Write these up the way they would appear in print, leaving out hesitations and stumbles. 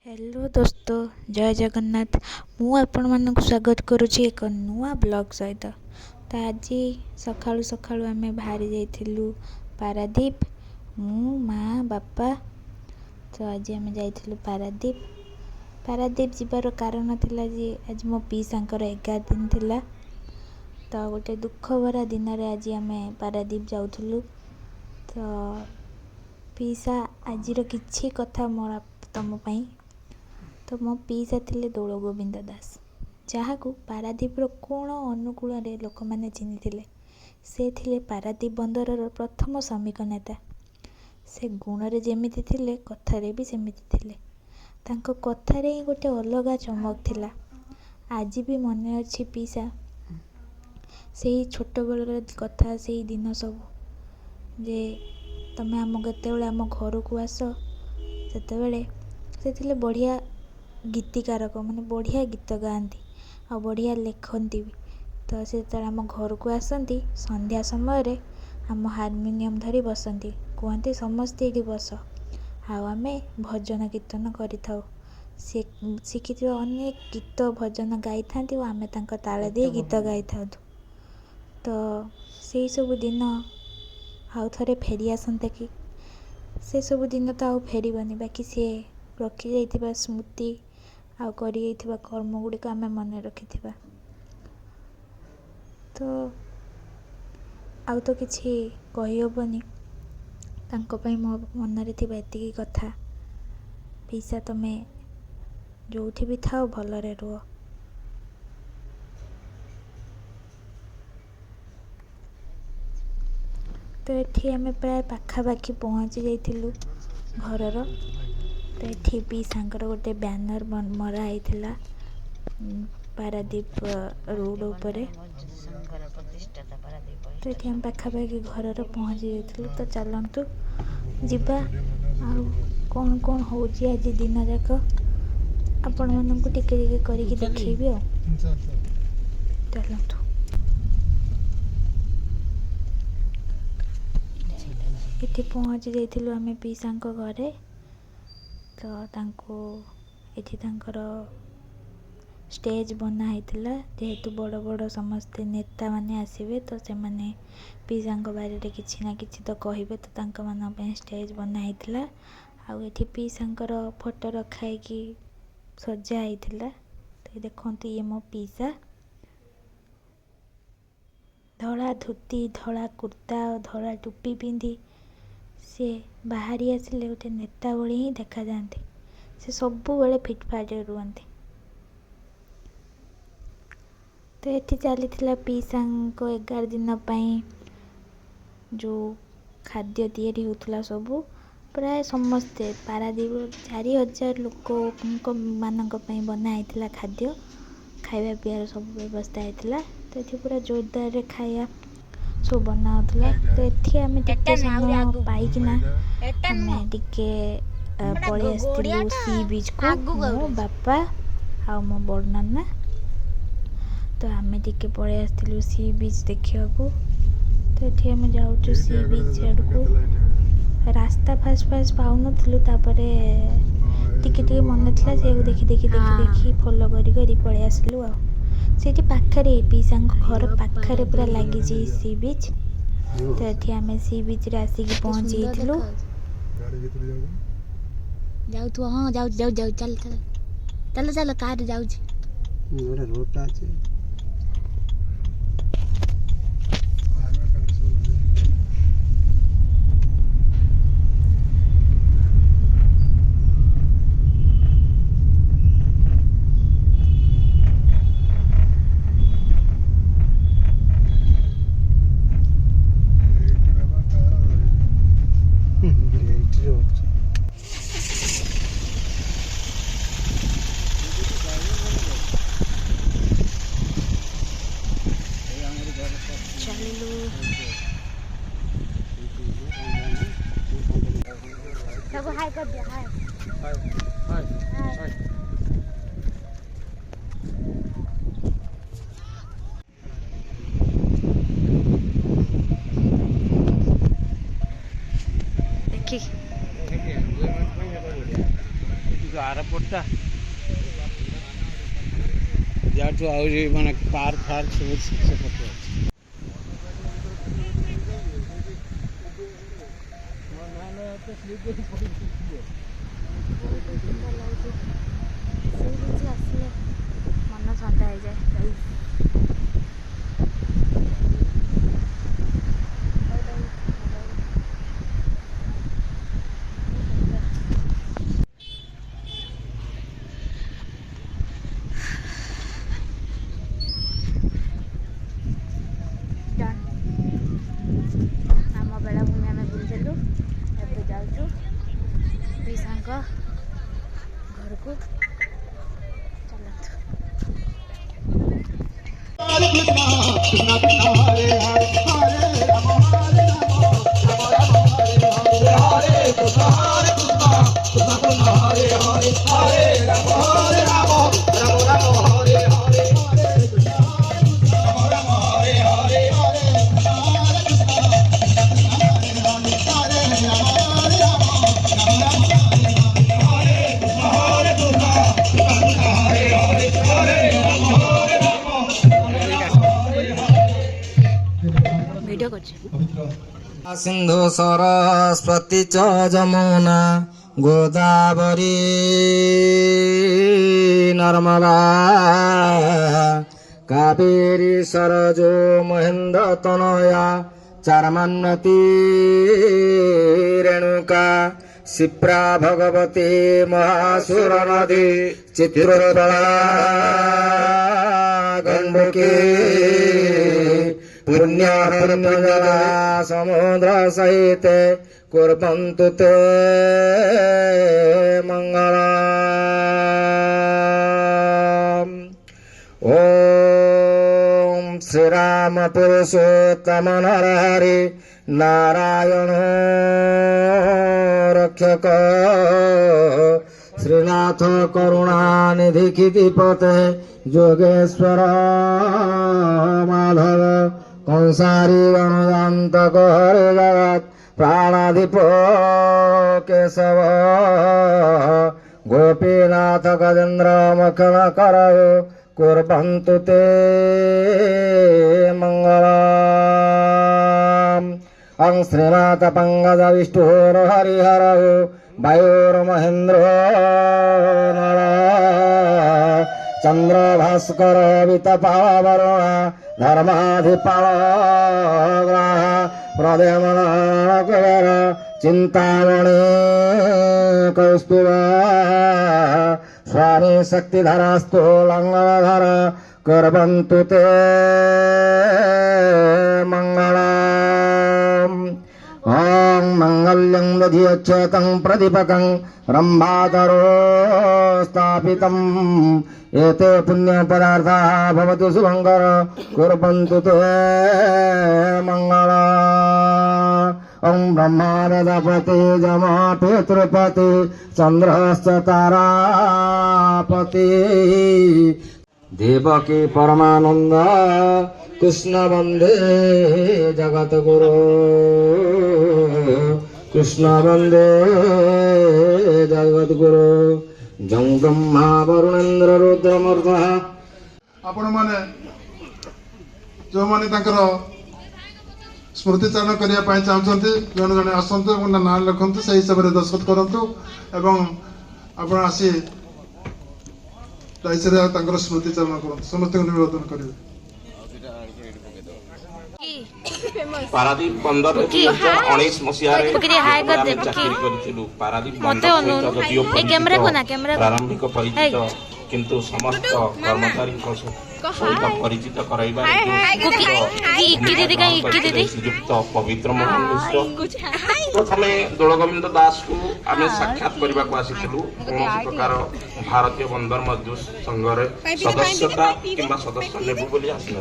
Hello दोस्तों, जय जगन्नाथ। मु आपण मानक स्वागत करुच्ची एक नुआ ब्लॉग सहित। तो आज सकाळु सकाळु आमे बाहरी जाइथिलु पारादीप, मु माँ बापा। तो आज आमे जाइथिलु पारादीप। पारादीप जिबार कारण थिला जे आज मो पीसांकर 11 दिन थिला। तो गोटे दुख भरा दिन रे आज आमे पारादीप जाउथिलु। तो पीसा आजिर किछि कथा मोर तम पई। तो मो पीसा थिले दौड़ गोविंद दास, जहाकू पारादीपर कोण अनुकूल लोक मैंने चिन्ह। से थिले पारादीप बंदरर प्रथम श्रमिक नेता। से गुण जेमिति थिले कथारे भी सेमिति थिले। तांको कथारे ही गोटे अलगा चमक थिला। आज भी मने अछि पीसा से छोट बेलर कथा, से दिन सब जे तमे आम केतेबेले आम घर को आस सेतेबेले से थिले बढ़िया गीतिकारक, माने बढ़िया गीत गाती आ बढ़िया लिखती भी। तो से आम घर को आसती संध्या समय आम हारमोनियम धरी बसती, कहते समस्ते ये बस आमे भजन कीर्तन करिथाउ। से शिखि अनेक गीत भजन गाई था, आमे तांको ताल दे गीत गाई था। तो से सब दिन आउ थे फेरी आसंता कि से सब दिन तो आउ फेरबनी, बाकी सी रखी जाइथिबा स्मृति आउ करी जाइथिबा कर्म गुड़िक आमे मन रखिथिबा। तो आउ तो किछि कहि हबनी, तांको पई मो मन रे थिबा एतिकी कथा। पीसा तमे जोठी भी थाओ भलरे रुह। तो एठी आमे प्राय पाखापाखि पहुँची जाइथिलु घरर। तो एठी पीसांकर गोटे बैनर मरा होइथिला पारादीप रोड उपरे। तो ये आम पाखापाखि घर पहुँची जाइथिलु। तो चलतु जिबा आउ कौन कौन होउची आज दिन जाक आपण मानकु टिके टिके करिकी देखैबी। आ चलतु इति पहुँची जाइथिलु आमे पीसांको घरे। तो तांको एठी तांकर स्टेज बना होइथिला, जेहेतु बड़ बड़ समस्ते नेता माने आसीबे। तो से माने पीसांको बारे रे किछि ना किछि तो कहिबे। तो तांको मान पे स्टेज बना होइथिला। आ एठी पीसांकर फोटो रखाई कि सजा होइथिला। तो देखंतु ये मो पीसा धड़ा धोती, धड़ा कुर्ता और धड़ा टोपी पिंधि से बाहरी आसिले गोटे नेता भली ही देखा जाती। से सबु बेले फिटफाट रुहती। तो ये चली पीसा को 11 दिन पई जो खाद्य तैयारी होता सबू प्राय समस्ते पारादीप 4000 लोक मानक पई बना होता खाद्य। खाଇବା पियार सब व्यवस्था होता। तो ये पूरा जोरदार रे खाया सब बना होता। तो ये आम टे समय पाइकिना आम टे पलि आसलु सी बीच को, मो बापा आ मो बड़ नाना। तो आम टे पलि आसलु सी बीच देखा। तो ये आम जाऊँ सी बीच आड़ को। रास्ता फास्ट फास्ट पाऊन टिके मन था से देखी देखी देखी देखी फॉलो करी करी पलि आसलु। आठी पाखरे पीसा घर पाखरे पूरा लगी सी बीच। तो ये आम सी बीच रे आसिक पहुँची जाऊ। हाँ जाऊ जाऊ जाऊ चल चल चल चल कार जाऊ। ପଟା ଯାଠୁ ଆହୁରି ମାନେ ପାର୍କ ଫାର୍କ ସବୁ ସେପଟେ ଅଛି। ଆସିଲେ ମନ ଥଣ୍ଡା ହେଇଯାଏ। ଆମ ବେଳାଭୂମି ଆମେ ବୁଲିଦେଲୁ। ଏବେ ଯାଉଛୁ ପିସାଙ୍କ ଘରକୁ। ଚାଲନ୍ତୁ। ଭିଡ଼ିଓ କରୁଛି। सिंधु सरस्वती च जमुना गोदावरी नर्मदा कावेरी सरजो महेन्द्र तनया चारमान्वती रेणुका शिप्रा भगवती महासुर नदी चित्रोत्पला गंडकी पुण्यजला समुद्र सहित कुर्वन्तु ते मंगलम्। ओम श्रीराम पुरुषोत्तम नरहरि नारायण रक्षक श्रीनाथ करुणानिधि क्षितिपते योगेश्वर माधव कंसारी गणजान्तक हरे जगत् प्राणाधिप केशव गोपीनाथ गजेन्द्र मखन करौ कुर्वन्तु ते मंगलम्। अं श्रीनाथ पंकज विष्णुर हरिहरौ वायुर्महेन्द्रो नर चंद्र भास्कर वितपावरुण धर्माधिपाल ग्रह प्रदेमन कुबेर चिंतामणि कौस्तुभ स्वामी शक्तिधरस्तु लंगधर कुर्वन्तु ते मंगलम्। ओं मंगल्यं दधियच्छेतं प्रतिपकं ब्रह्मातरो स्थापितम् एते पुण्यपदार्थाः भवतु शुभङ्कर कुर्वन्तु ते मंगलम्। ओं ब्रह्मा प्रजापति जमा पितृपति चन्द्रश्च तारापति देवकी परमानंद कृष्ण वंदे जगद्गुरु कृष्ण वंदे जगद्गुरु जं ब्रह्मा वरुणेन्द्र रुद्रमूर्त आपण माने जो माने तांकर स्मृतिचारण करिया पाई चाहछन्ते जण जण आसंतु एवं नाम लिखंतु सही हिसाब रे दस्तखत करंतु एवं आपण आसी ताइसरे तांकर स्मृतिचारण करंतु समस्त को निवेदन करिवे। पारादीप बंदर 19 मसीहारे चाकरी करिथिलु। पारादीप बंदर प्रारंभिक परिचित किंतु समस्त कर्मचारी सहित परिचित कराइबा श्रीयुक्त पवित्र मोहन मिश्र प्रथमे दोलगोविंद दास को आम साक्षात करने को आसीलु। कौन प्रकार भारतीय बंदर मजदूर संघ सदस्यता किंबा सदस्य नेबु बोली आसी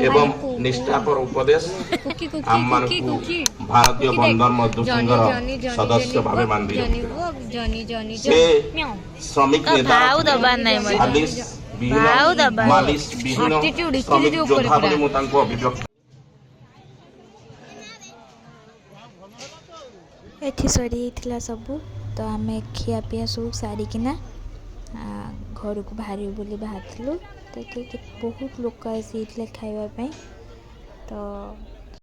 एवं निष्ठापर उपदेश आम मान भारतीय बंदर मजदूर संघर सदस्य भावे मान से श्रमिक नेता मालिश विहीन श्रमिक योद्धा बोली मु तांको अभिव्यक्त एठी सरी हितला सबु तो आमे खियापिया सब सारिकिना घर को बाहर बोली बाहर तो बहुत लोक आसी खाइबा तो